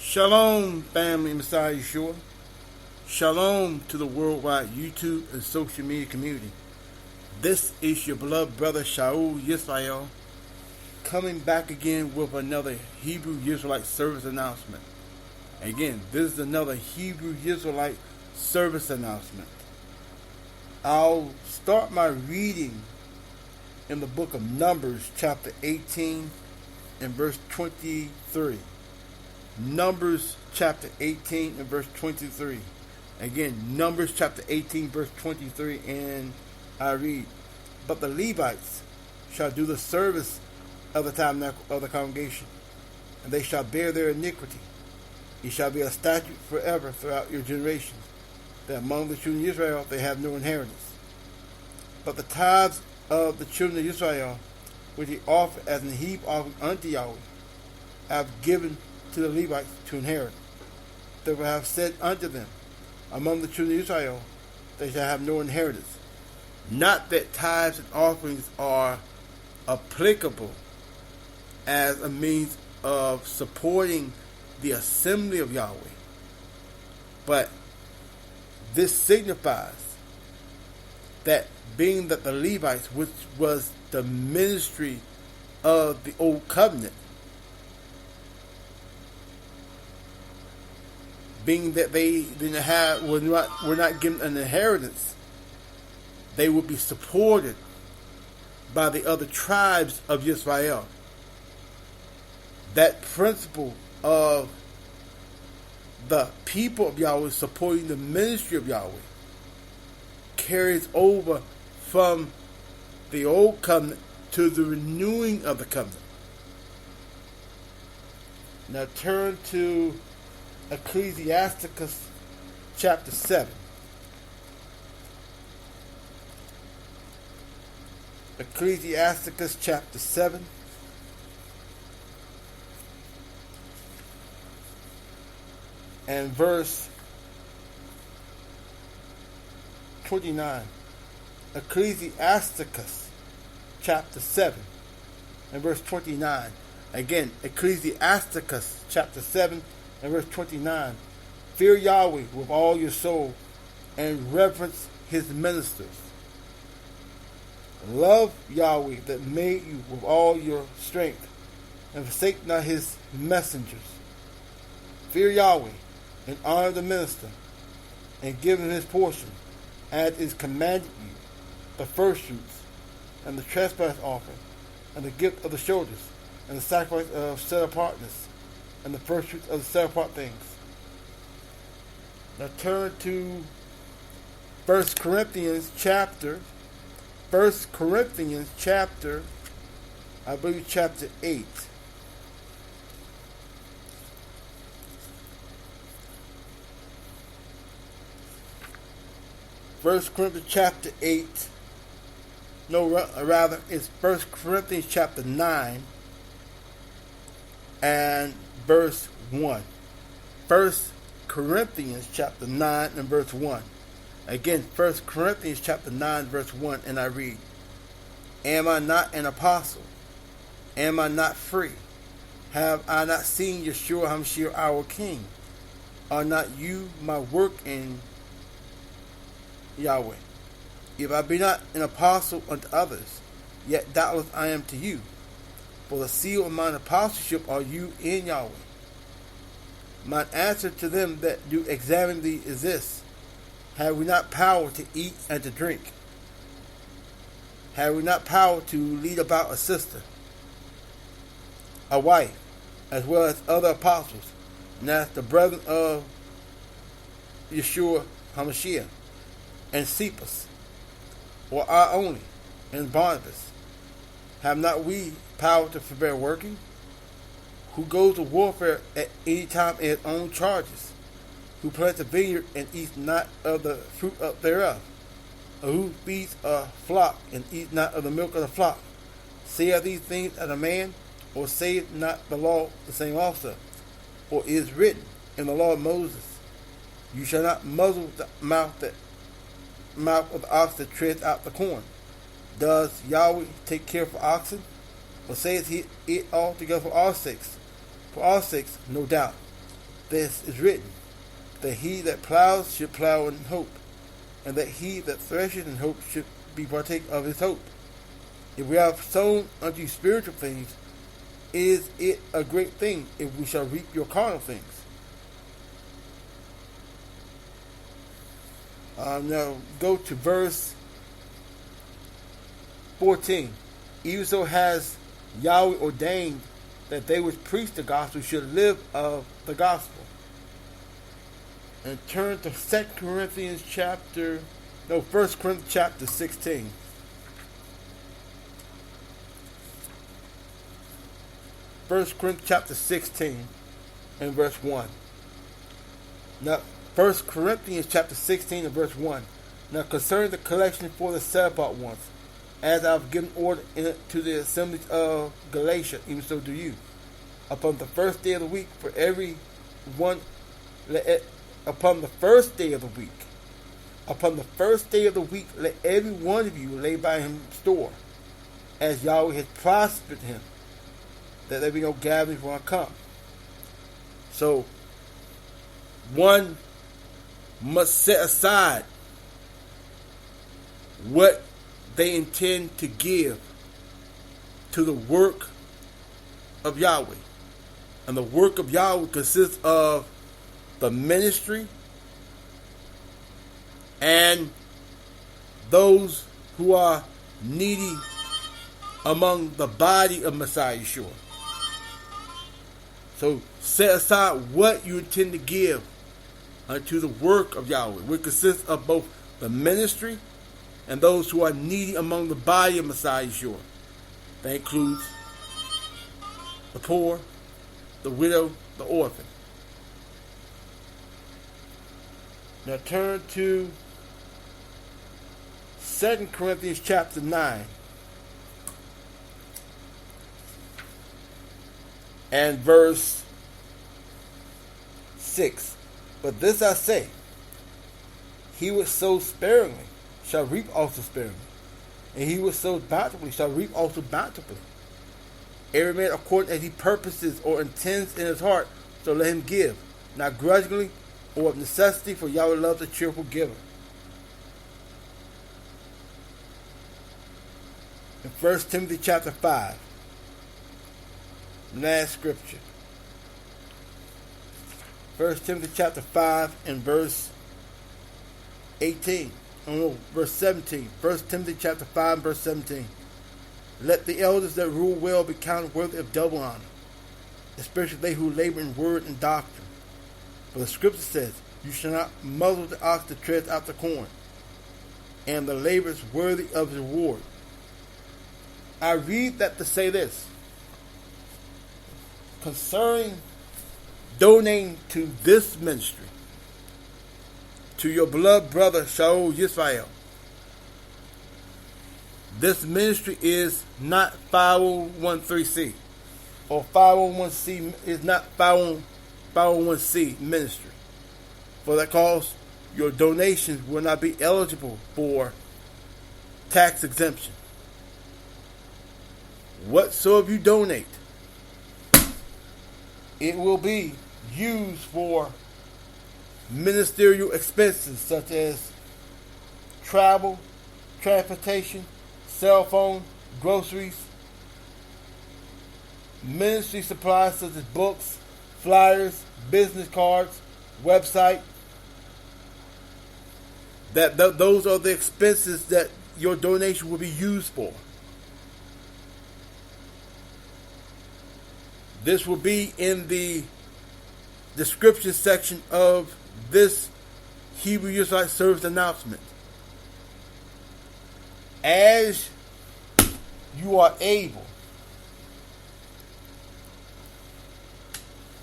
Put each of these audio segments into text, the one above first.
Shalom, family, Messiah Yahshua. Shalom to the worldwide YouTube and social media community. This is your beloved brother SHA'UL Yisrael, coming back again with another Hebrew Israelite service announcement. Again, this is another Hebrew Israelite service announcement. I'll start my reading in the book of Numbers, chapter 18 and verse 23. Numbers chapter 18 and verse 23. Again, Numbers chapter 18 verse 23, and I read, "But the Levites shall do the service of the tabernacle of the congregation, and they shall bear their iniquity. It shall be a statute forever throughout your generations, that among the children of Israel they have no inheritance. But the tithes of the children of Israel, which they offer as an heap offering unto Yahweh, I have given to the Levites to inherit. They will have said unto them, among the children of Israel, they shall have no inheritance." Not that tithes and offerings are applicable as a means of supporting the assembly of Yahweh, but this signifies that being that the Levites, which was the ministry of the old covenant, being that they didn't have, were not given an inheritance, they would be supported by the other tribes of Israel. That principle of the people of Yahweh supporting the ministry of Yahweh carries over from the old covenant to the renewing of the covenant. Now turn to Ecclesiasticus chapter 7. Ecclesiasticus chapter 7. And verse 29. Ecclesiasticus chapter 7 and verse 29. Again, Ecclesiasticus chapter 7 and verse 29. "Fear Yahweh with all your soul, and reverence his ministers. Love Yahweh that made you with all your strength, and forsake not his messengers. Fear Yahweh, and honor the minister, and give him his portion, as is commanded you, the firstfruits, and the trespass offering, and the gift of the shoulders, and the sacrifice of set apartness, and the firstfruits of the set apart things." Now turn to 1 Corinthians chapter, I believe chapter 8. First Corinthians chapter 8. No, rather, it's 1 Corinthians chapter 9 and verse 1. 1 Corinthians chapter 9 and verse 1. Again, 1 Corinthians chapter 9 verse 1, and I read, "Am I not an apostle? Am I not free? Have I not seen Yahshua Ha MessiYAH our King? Are not you my work in Yahweh? If I be not an apostle unto others, yet doubtless I am to you. For the seal of mine apostleship are you in Yahweh. Mine answer to them that do examine thee is this: have we not power to eat and to drink? Have we not power to lead about a sister, a wife, as well as other apostles, and as the brethren of Yahshua Ha MessiYAH, and Cephas, or I only, and Barnabas? Have not we power to forbear working? Who goes to warfare at any time in his own charges? Who plants a vineyard and eats not of the fruit thereof? Or who feeds a flock and eats not of the milk of the flock? Saith these things as a man, or saith not the law the same also? Or it is written in the law of Moses, You shall not muzzle the mouth of the ox that treads out the corn. Does Yahweh take care for oxen? Or saith he it altogether for our sakes? For our sakes, no doubt. this is written, that he that plows should plow in hope, and that he that threshes in hope should be partake of his hope. If we have sown unto you spiritual things, is it a great thing if we shall reap your carnal things? Now go to verse 14. Even so has Yahweh ordained that they which preach the gospel should live of the gospel. And turn to 1 Corinthians chapter 16. 1 Corinthians chapter 16 and verse 1. Now, 1 Corinthians chapter 16 and verse 1. Now, concerning the collection for the set apart ones, as I have given order to the assemblies of Galatia, even so do you. Upon the first day of the week, for every one, upon the first day of the week, let every one of you lay by him store, as Yahweh has prospered him, that there be no gathering when I come. So, one must set aside what they intend to give to the work of Yahweh. And the work of Yahweh consists of the ministry and those who are needy among the body of Messiah Yahshua. So set aside what you intend to give unto the work of Yahweh, which consists of both the ministry and those who are needy among the body of Messiah Yahshua. That includes the poor, the widow, the orphan. Now turn to 2 Corinthians chapter 9 and verse 6. But this I say, he which sows sparingly shall reap also sparingly, and he which sows bountifully shall reap also bountifully. Every man according as he purposes or intends in his heart, so let him give, not grudgingly or of necessity, for Yahweh loves a cheerful giver. In 1 Timothy chapter 5, last scripture. 1 Timothy chapter 5 and verse 18. Verse 17. 1 Timothy chapter 5 and verse 17. Let the elders that rule well be counted worthy of double honor, especially they who labor in word and doctrine. For the scripture says, you shall not muzzle the ox that treads out the corn, and the labor is worthy of his reward. I read that to say this. Concerning donating to this ministry, to your beloved brother SHA'UL Yisrael, this ministry is not 501c or 501c is not 501c ministry. For that cause, your donations will not be eligible for tax exemption. Whatsoever you donate, it will be used for ministerial expenses such as travel, transportation, cell phone, groceries, ministry supplies such as books, flyers, business cards, website. Those are the expenses that your donation will be used for. This will be in the description section of this Hebrew Israelite service announcement. As you are able,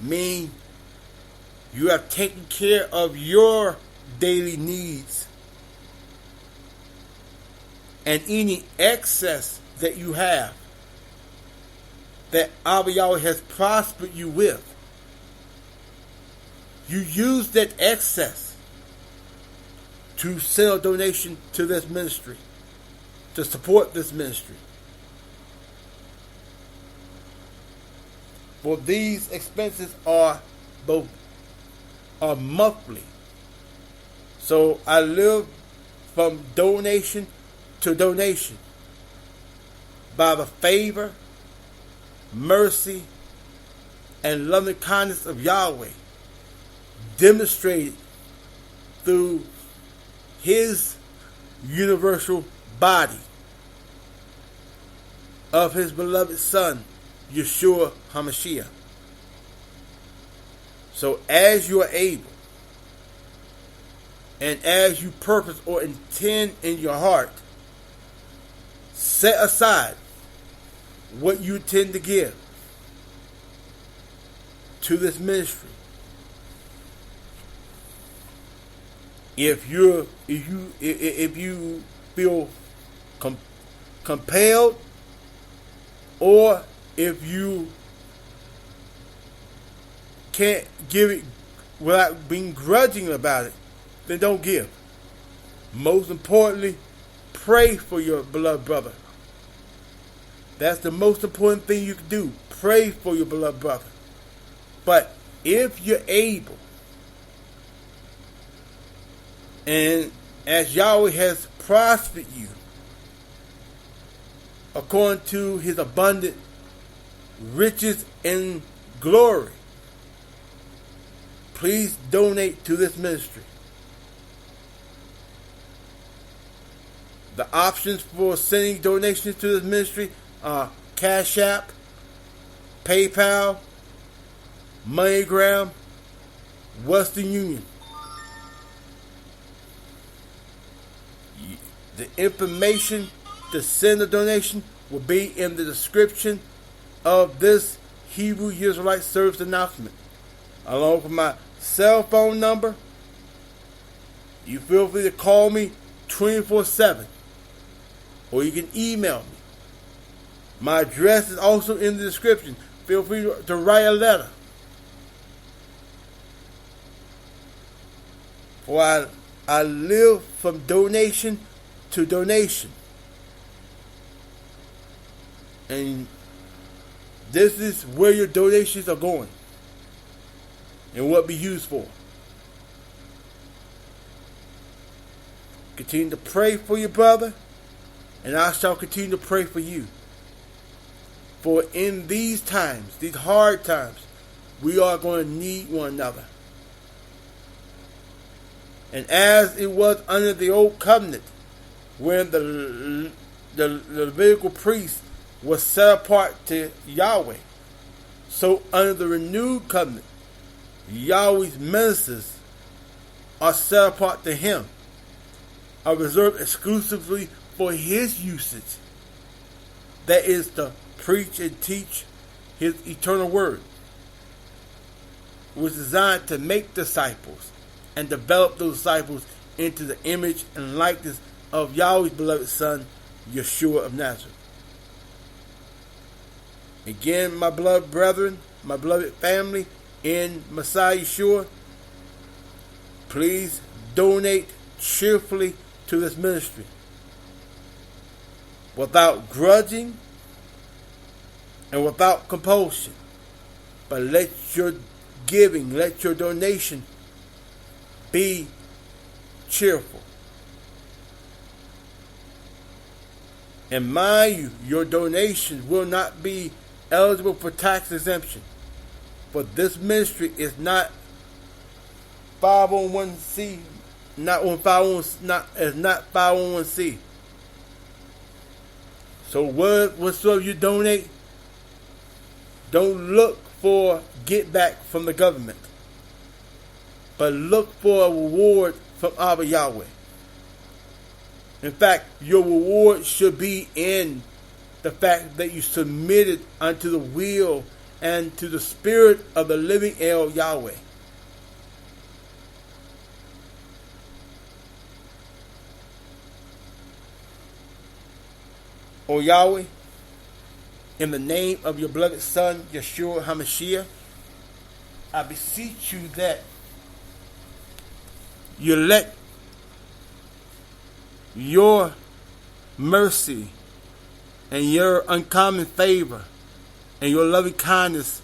mean you have taken care of your daily needs, and any excess that you have that ofYAHWEH has prospered you with, you use that excess to send a donation to this ministry, to support this ministry. For these expenses are both or monthly. So I live from donation to donation by the favor, mercy, and loving kindness of Yahweh, demonstrated through His universal body of His beloved Son, Yahshua Ha MessiYAH. So as you are able, and as you purpose or intend in your heart, set aside what you intend to give to this ministry. If you feel compelled, or if you can't give it without being grudging about it, then don't give. Most importantly, pray for your beloved brother. That's the most important thing you can do. Pray for your beloved brother. But if you're able, and as Yahweh has prospered you according to His abundant riches and glory, please donate to this ministry. The options for sending donations to this ministry are Cash App, PayPal, MoneyGram, Western Union. The information to send a donation will be in the description of this Hebrew Israelite service announcement, along with my cell phone number. You feel free to call me 24/7, or you can email me. My address is also in the description. Feel free to write a letter. For I live from donation to donation. And this is where your donations are going and what be used for. Continue to pray for your brother, and I shall continue to pray for you. For in these times, these hard times, we are going to need one another. And as it was under the old covenant, when the Levitical priest was set apart to Yahweh, so under the renewed covenant, Yahweh's ministers are set apart to Him, are reserved exclusively for His usage. That is to preach and teach His eternal word, was designed to make disciples and develop those disciples into the image and likeness of Yahweh's beloved Son, Yahshua of Nazareth. Again, my beloved brethren, my beloved family in Messiah Yahshua, please donate cheerfully to this ministry, without grudging and without compulsion. But let your giving, let your donation be cheerful. And mind you, your donations will not be eligible for tax exemption. But this ministry is not 501c, not 501c. So whatsoever you donate, don't look for get back from the government, but look for a reward from ofYAHWEH. In fact, your reward should be in the fact that you submitted unto the will and to the spirit of the living El Yahweh. O Yahweh, in the name of your beloved Son, Yahshua Ha MessiYAH, I beseech you that you let your mercy and your uncommon favor and your loving kindness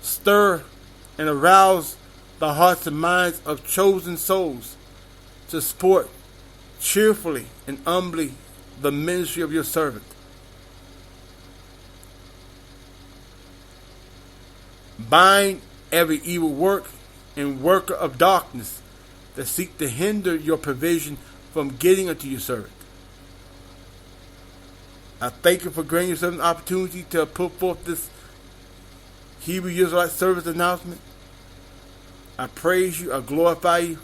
stir and arouse the hearts and minds of chosen souls to support cheerfully and humbly the ministry of your servant. Bind every evil work and worker of darkness that seek to hinder your provision from getting unto your servant. I thank you for granting yourself an opportunity to put forth this Hebrew Israelite service announcement. I praise you, I glorify you.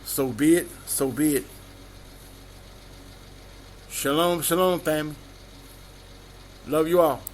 So be it, so be it. Shalom, shalom, family. Love you all.